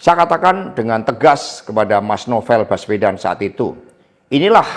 Saya katakan dengan tegas kepada Mas Novel Baswedan saat itu, inilah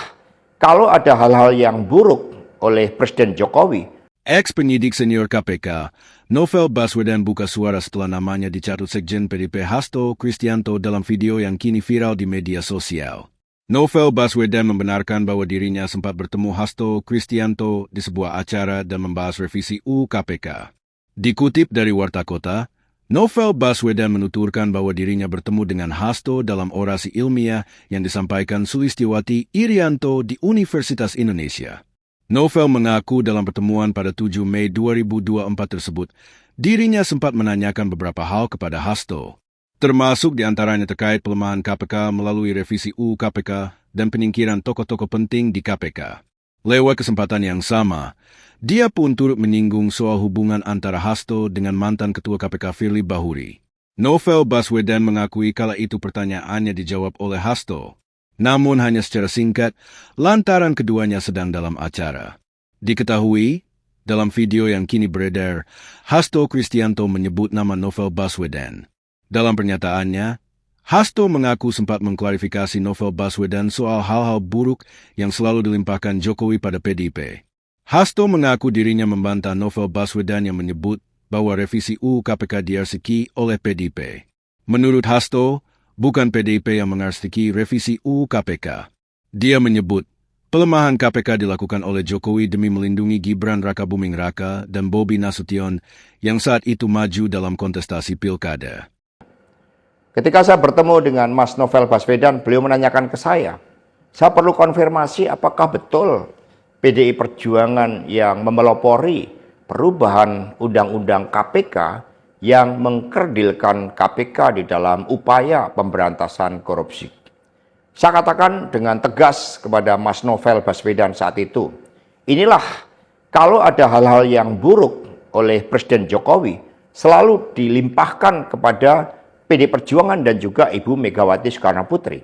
kalau ada hal-hal yang buruk oleh Presiden Jokowi. Ex-penyidik senior KPK, Novel Baswedan buka suara setelah namanya dicatut Sekjen PDIP Hasto Kristianto dalam video yang kini viral di media sosial. Novel Baswedan membenarkan bahwa dirinya sempat bertemu Hasto Kristianto di sebuah acara dan membahas revisi UU KPK. Dikutip dari Warta Kota, Novel Baswedan menuturkan bahwa dirinya bertemu dengan Hasto dalam orasi ilmiah yang disampaikan Sulistiawati Irianto di Universitas Indonesia. Novel mengaku dalam pertemuan pada 7 Mei 2024 tersebut, dirinya sempat menanyakan beberapa hal kepada Hasto, termasuk diantaranya terkait pelemahan KPK melalui revisi UU KPK dan penyingkiran tokoh-tokoh penting di KPK. Lewat kesempatan yang sama, dia pun turut menyinggung soal hubungan antara Hasto dengan mantan Ketua KPK Firly Bahuri. Novel Baswedan mengakui kala itu pertanyaannya dijawab oleh Hasto, namun hanya secara singkat lantaran keduanya sedang dalam acara. Diketahui, dalam video yang kini beredar, Hasto Kristianto menyebut nama Novel Baswedan. Dalam pernyataannya, Hasto mengaku sempat mengklarifikasi Novel Baswedan soal hal-hal buruk yang selalu dilimpahkan Jokowi pada PDIP. Hasto mengaku dirinya membantah Novel Baswedan yang menyebut bahwa revisi UU KPK diarsiki oleh PDIP. Menurut Hasto, bukan PDIP yang mengarsiki revisi UU KPK. Dia menyebut, pelemahan KPK dilakukan oleh Jokowi demi melindungi Gibran Rakabuming Raka dan Bobi Nasution yang saat itu maju dalam kontestasi pilkada. Ketika saya bertemu dengan Mas Novel Baswedan, beliau menanyakan ke saya perlu konfirmasi apakah betul PDI Perjuangan yang memelopori perubahan Undang-Undang KPK yang mengkerdilkan KPK di dalam upaya pemberantasan korupsi. Saya katakan dengan tegas kepada Mas Novel Baswedan saat itu, inilah kalau ada hal-hal yang buruk oleh Presiden Jokowi selalu dilimpahkan kepada PDI Perjuangan dan juga Ibu Megawati Soekarnoputri.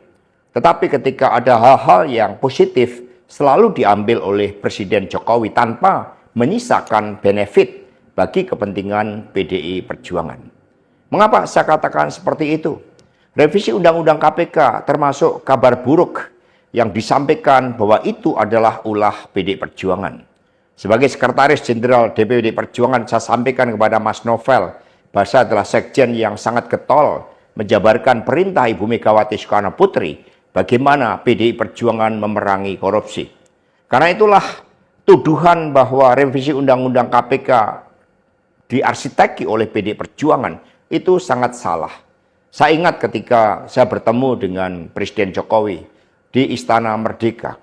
Tetapi ketika ada hal-hal yang positif selalu diambil oleh Presiden Jokowi tanpa menyisakan benefit bagi kepentingan PDI Perjuangan. Mengapa saya katakan seperti itu? Revisi Undang-Undang KPK termasuk kabar buruk yang disampaikan bahwa itu adalah ulah PDI Perjuangan. Sebagai Sekretaris Jenderal DPD Perjuangan, saya sampaikan kepada Mas Novel bahwa saya adalah sekjen yang sangat getol menjabarkan perintah Ibu Megawati Soekarnoputri bagaimana PDI Perjuangan memerangi korupsi. Karena itulah tuduhan bahwa revisi Undang-Undang KPK diarsiteki oleh PDI Perjuangan itu sangat salah. Saya ingat ketika saya bertemu dengan Presiden Jokowi di Istana Merdeka,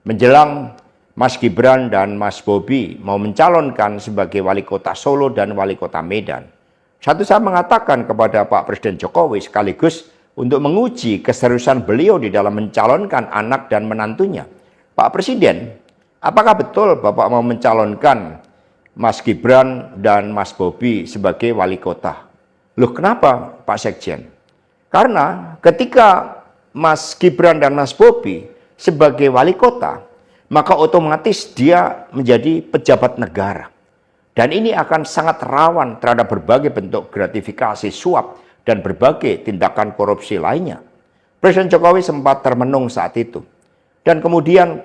menjelang Mas Gibran dan Mas Bobi mau mencalonkan sebagai wali kota Solo dan wali kota Medan. Saya mengatakan kepada Pak Presiden Jokowi sekaligus untuk menguji keseriusan beliau di dalam mencalonkan anak dan menantunya. Pak Presiden, apakah betul Bapak mau mencalonkan Mas Gibran dan Mas Bobi sebagai wali kota? Loh, kenapa Pak Sekjen? Karena ketika Mas Gibran dan Mas Bobi sebagai wali kota, maka otomatis dia menjadi pejabat negara. Dan ini akan sangat rawan terhadap berbagai bentuk gratifikasi, suap, dan berbagai tindakan korupsi lainnya. Presiden Jokowi sempat termenung saat itu. Dan kemudian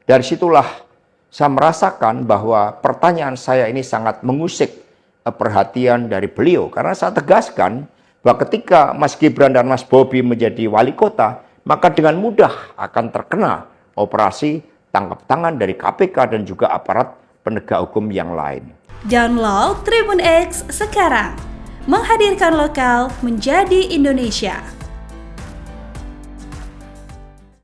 dari situlah saya merasakan bahwa pertanyaan saya ini sangat mengusik perhatian dari beliau. Karena saya tegaskan bahwa ketika Mas Gibran dan Mas Bobi menjadi wali kota, maka dengan mudah akan terkena operasi tangkap tangan dari KPK dan juga aparat penegak hukum yang lain. Download Tribun X sekarang, menghadirkan lokal menjadi Indonesia.